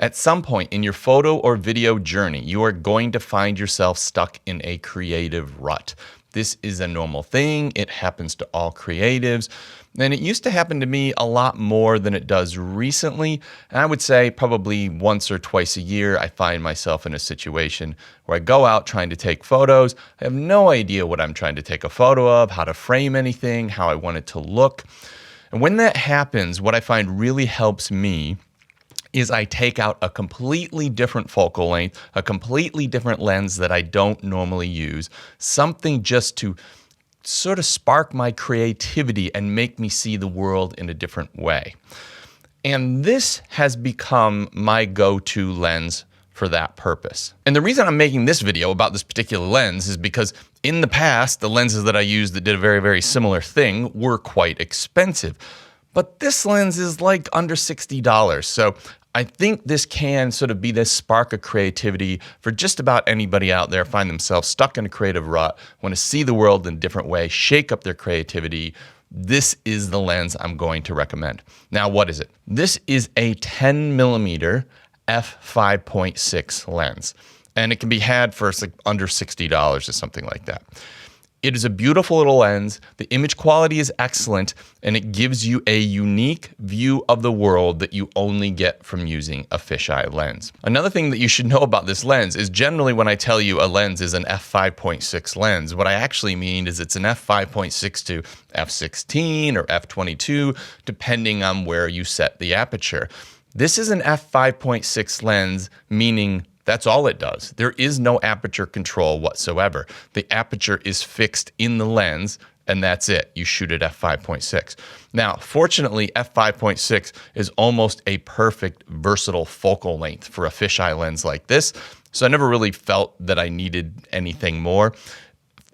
At some point in your photo or video journey, you are going to find yourself stuck in a creative rut. This is a normal thing. It happens to all creatives. And it used to happen to me a lot more than it does recently. And I would say probably once or twice a year, I find myself in a situation where I go out trying to take photos. I have no idea what I'm trying to take a photo of, how to frame anything, how I want it to look. And when that happens, what I find really helps me is I take out a completely different focal length, a completely different lens that I don't normally use, something just to sort of spark my creativity and make me see the world in a different way. And this has become my go-to lens for that purpose. And the reason I'm making this video about this particular lens is because in the past, the lenses that I used that did a very, very similar thing were quite expensive. But this lens is like under $60. So I think this can sort of be this spark of creativity for just about anybody out there, find themselves stuck in a creative rut, want to see the world in a different way, shake up their creativity. This is the lens I'm going to recommend. Now, what is it? This is a 10mm f5.6 lens, and it can be had for like under $60 or something like that. It is a beautiful little lens. The image quality is excellent, and it gives you a unique view of the world that you only get from using a fisheye lens. Another thing that you should know about this lens is generally when I tell you a lens is an f5.6 lens, what I actually mean is it's an f5.6 to f16 or f22, depending on where you set the aperture. This is an f5.6 lens, meaning that's all it does. There is no aperture control whatsoever. The aperture is fixed in the lens, and that's it. You shoot at f5.6. Now, fortunately, f5.6 is almost a perfect versatile focal length for a fisheye lens like this, so I never really felt that I needed anything more.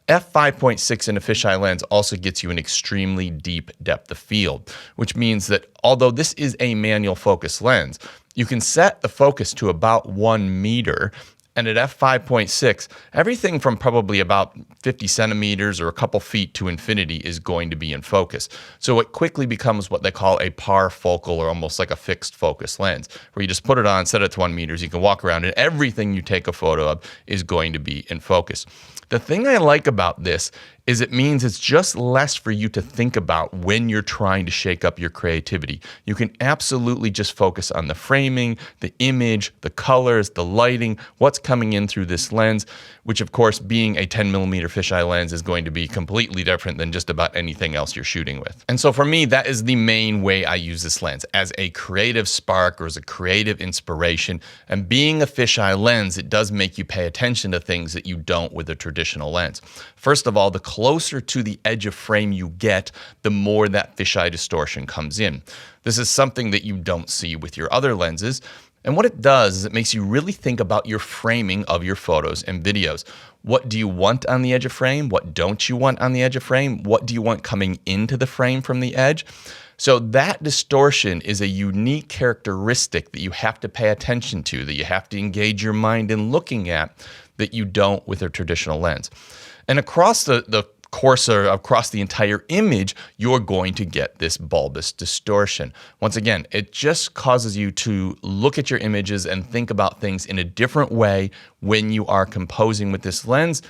f5.6 in a fisheye lens also gets you an extremely deep depth of field, which means that although this is a manual focus lens, you can set the focus to about 1 meter, and at f5.6, everything from probably about 50 centimeters or a couple feet to infinity is going to be in focus. So it quickly becomes what they call a parfocal, or almost like a fixed focus lens, where you just put it on, set it to 1 meter, you can walk around, and everything you take a photo of is going to be in focus. The thing I like about this is it means it's just less for you to think about when you're trying to shake up your creativity. You can absolutely just focus on the framing, the image, the colors, the lighting, what's coming in through this lens, which of course, being a 10mm fisheye lens is going to be completely different than just about anything else you're shooting with. And so for me, that is the main way I use this lens, as a creative spark or as a creative inspiration. And being a fisheye lens, it does make you pay attention to things that you don't with a traditional lens. First of all, the closer to the edge of frame you get, the more that fisheye distortion comes in. This is something that you don't see with your other lenses. And what it does is it makes you really think about your framing of your photos and videos. What do you want on the edge of frame? What don't you want on the edge of frame? What do you want coming into the frame from the edge? So that distortion is a unique characteristic that you have to pay attention to, that you have to engage your mind in looking at, that you don't with a traditional lens. And across the course or across the entire image, you're going to get this bulbous distortion. Once again, it just causes you to look at your images and think about things in a different way when you are composing with this lens,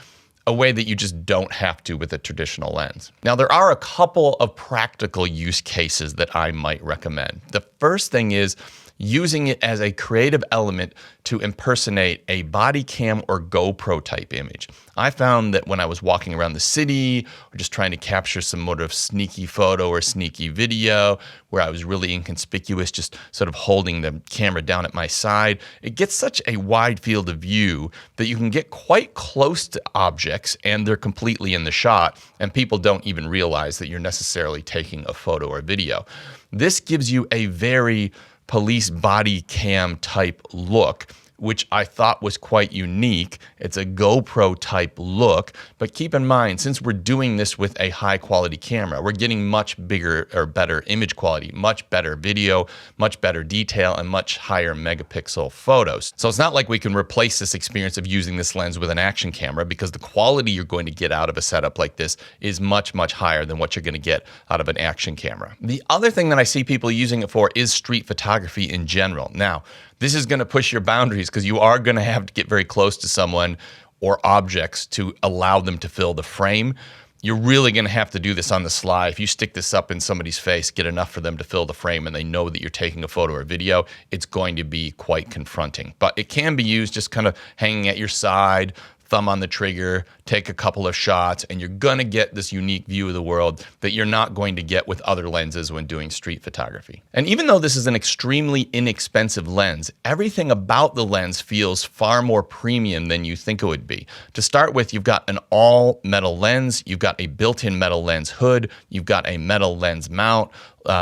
a way that you just don't have to with a traditional lens. Now, there are a couple of practical use cases that I might recommend. The first thing is using it as a creative element to impersonate a body cam or GoPro type image. I found that when I was walking around the city or just trying to capture some sort of sneaky photo or sneaky video where I was really inconspicuous, just sort of holding the camera down at my side, it gets such a wide field of view that you can get quite close to objects and they're completely in the shot, and people don't even realize that you're necessarily taking a photo or video. This gives you a very police body cam type look, which I thought was quite unique. It's a GoPro type look, but keep in mind, since we're doing this with a high quality camera, we're getting much bigger or better image quality, much better video, much better detail, and much higher megapixel photos. So it's not like we can replace this experience of using this lens with an action camera, because the quality you're going to get out of a setup like this is much, much higher than what you're going to get out of an action camera. The other thing that I see people using it for is street photography in general. Now, This is going to push your boundaries because you are going to have to get very close to someone or objects to allow them to fill the frame. You're really going to have to do this on the sly. If you stick this up in somebody's face, get enough for them to fill the frame, and they know that you're taking a photo or video, it's going to be quite confronting. But it can be used just kind of hanging at your side, thumb on the trigger, take a couple of shots, and you're going to get this unique view of the world that you're not going to get with other lenses when doing street photography. And even though this is an extremely inexpensive lens, everything about the lens feels far more premium than you think it would be. To start with, you've got an all metal lens, you've got a built-in metal lens hood, you've got a metal lens mount,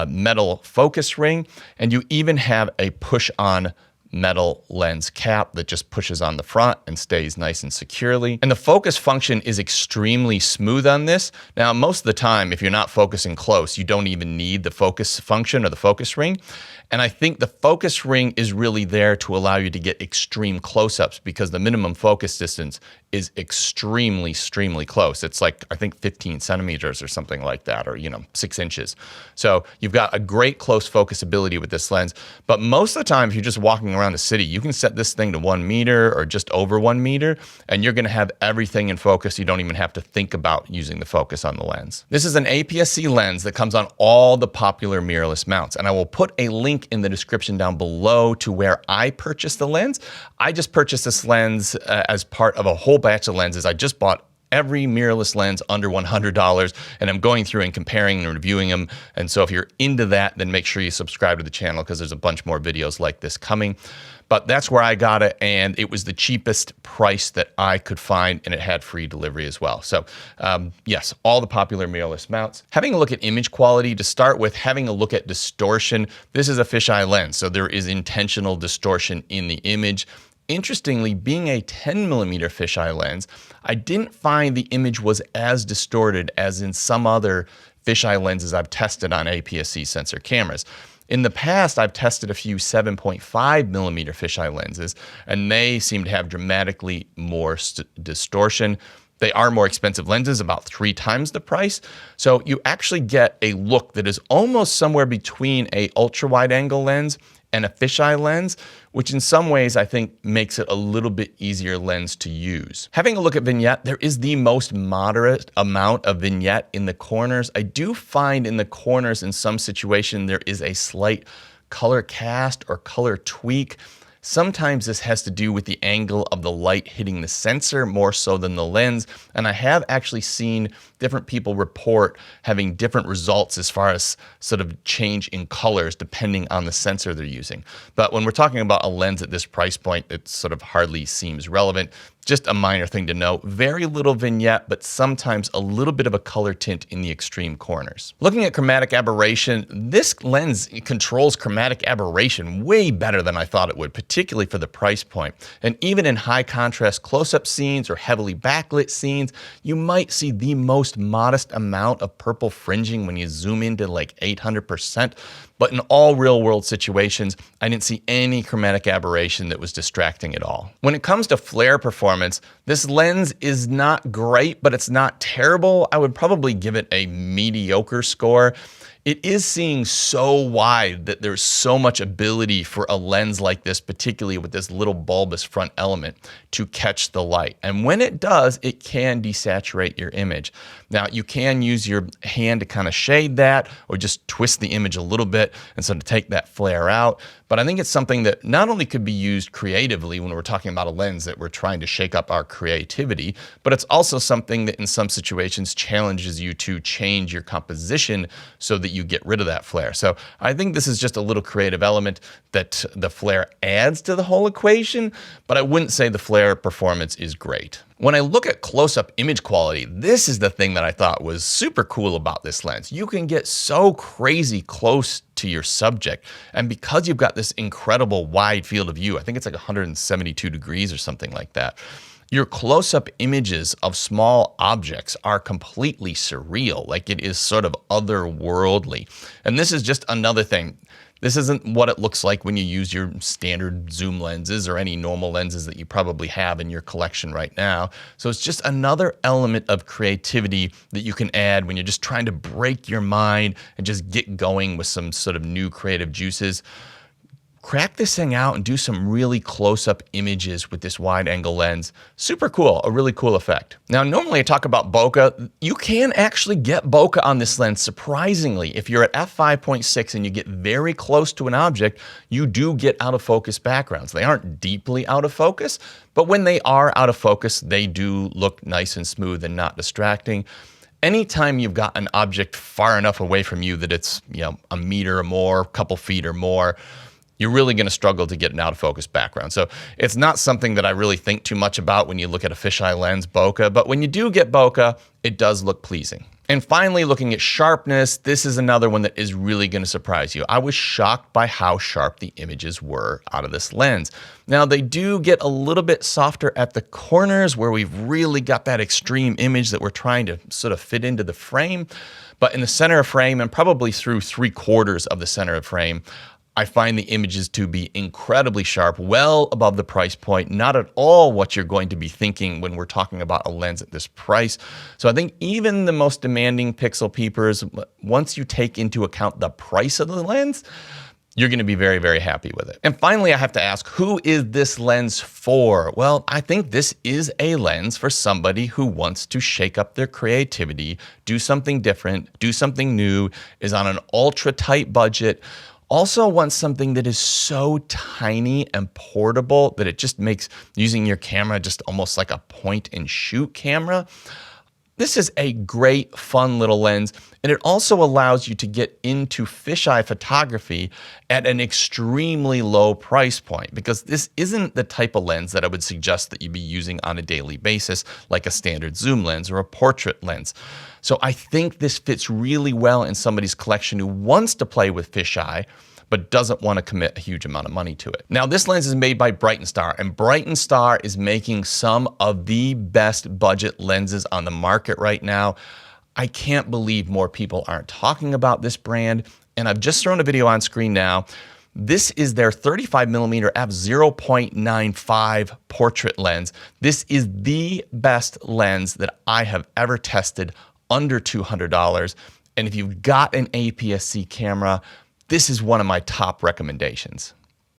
metal focus ring, and you even have a push-on metal lens cap that just pushes on the front and stays nice and securely. And the focus function is extremely smooth on this. Now, most of the time, if you're not focusing close, you don't even need the focus function or the focus ring. And I think the focus ring is really there to allow you to get extreme close-ups because the minimum focus distance is extremely close. It's like, I think 15 centimeters or something like that, or 6 inches. So you've got a great close focus ability with this lens. But most of the time, if you're just walking around the city, you can set this thing to 1 meter or just over 1 meter, and you're gonna have everything in focus. You don't even have to think about using the focus on the lens. This is an APS-C lens that comes on all the popular mirrorless mounts, and I will put a link in the description down below to where I purchased the lens. I just purchased this lens as part of a whole batch of lenses. I just bought every mirrorless lens under $100, and I'm going through and comparing and reviewing them. And so if you're into that, then make sure you subscribe to the channel because there's a bunch more videos like this coming. But that's where I got it, and it was the cheapest price that I could find, and it had free delivery as well. So yes, all the popular mirrorless mounts. Having a look at image quality, to start with, having a look at distortion. This is a fisheye lens, so there is intentional distortion in the image. Interestingly, being a 10mm fisheye lens, I didn't find the image was as distorted as in some other fisheye lenses I've tested on APS-C sensor cameras. In the past, I've tested a few 7.5mm fisheye lenses, and they seem to have dramatically more distortion. They are more expensive lenses, about 3 times the price. So you actually get a look that is almost somewhere between a ultra-wide angle lens and a fisheye lens, which in some ways I think makes it a little bit easier lens to use. Having a look at vignette, there is the most moderate amount of vignette in the corners. I do find in the corners in some situation there is a slight color cast or color tweak. Sometimes this has to do with the angle of the light hitting the sensor more so than the lens. And I have actually seen different people report having different results as far as sort of change in colors depending on the sensor they're using. But when we're talking about a lens at this price point, it sort of hardly seems relevant. Just a minor thing to note, very little vignette, but sometimes a little bit of a color tint in the extreme corners. Looking at chromatic aberration, this lens controls chromatic aberration way better than I thought it would, particularly for the price point. And even in high contrast close-up scenes or heavily backlit scenes, you might see the most modest amount of purple fringing when you zoom into like 800%. But in all real world situations, I didn't see any chromatic aberration that was distracting at all. When it comes to flare performance, this lens is not great, but it's not terrible. I would probably give it a mediocre score. It is seeing so wide that there's so much ability for a lens like this, particularly with this little bulbous front element, to catch the light. And when it does, it can desaturate your image. Now, you can use your hand to kind of shade that or just twist the image a little bit and so to take that flare out. But I think it's something that not only could be used creatively when we're talking about a lens that we're trying to shake up our creativity, but it's also something that in some situations challenges you to change your composition so that you get rid of that flare. So I think this is just a little creative element that the flare adds to the whole equation, but I wouldn't say the flare performance is great. When I look at close-up image quality, this is the thing that I thought was super cool about this lens. You can get so crazy close to your subject, and because you've got this incredible wide field of view, I think it's like 172 degrees or something like that, your close-up images of small objects are completely surreal, like it is sort of otherworldly. And this is just another thing. This isn't what it looks like when you use your standard zoom lenses or any normal lenses that you probably have in your collection right now. So it's just another element of creativity that you can add when you're just trying to break your mind and just get going with some sort of new creative juices. crack this thing out and do some really close-up images with this wide-angle lens. Super cool, a really cool effect. Now, normally I talk about bokeh. You can actually get bokeh on this lens, surprisingly. If you're at f5.6 and you get very close to an object, you do get out of focus backgrounds. They aren't deeply out of focus, but when they are out of focus, they do look nice and smooth and not distracting. Anytime you've got an object far enough away from you that it's, a meter or more, a couple feet or more, you're really going to struggle to get an out of focus background. So it's not something that I really think too much about when you look at a fisheye lens bokeh, but when you do get bokeh, it does look pleasing. And finally, looking at sharpness, this is another one that is really going to surprise you. I was shocked by how sharp the images were out of this lens. Now, they do get a little bit softer at the corners where we've really got that extreme image that we're trying to sort of fit into the frame. But in the center of frame and probably through 3/4 of the center of frame, I find the images to be incredibly sharp, well above the price point, not at all what you're going to be thinking when we're talking about a lens at this price. So I think even the most demanding pixel peepers, once you take into account the price of the lens, you're going to be very, very happy with it. And finally, I have to ask, who is this lens for? Well, I think this is a lens for somebody who wants to shake up their creativity, do something different, do something new, is on an ultra tight budget, also wants something that is so tiny and portable that it just makes using your camera just almost like a point and shoot camera. This is a great, fun little lens, and it also allows you to get into fisheye photography at an extremely low price point, because this isn't the type of lens that I would suggest that you be using on a daily basis, like a standard zoom lens or a portrait lens. So I think this fits really well in somebody's collection who wants to play with fisheye, but doesn't want to commit a huge amount of money to it. Now, this lens is made by Brighton Star, and Brighton Star is making some of the best budget lenses on the market right now. I can't believe more people aren't talking about this brand, and I've just thrown a video on screen now. This is their 35mm f/0.95 portrait lens. This is the best lens that I have ever tested under $200. And if you've got an APS-C camera, this is one of my top recommendations.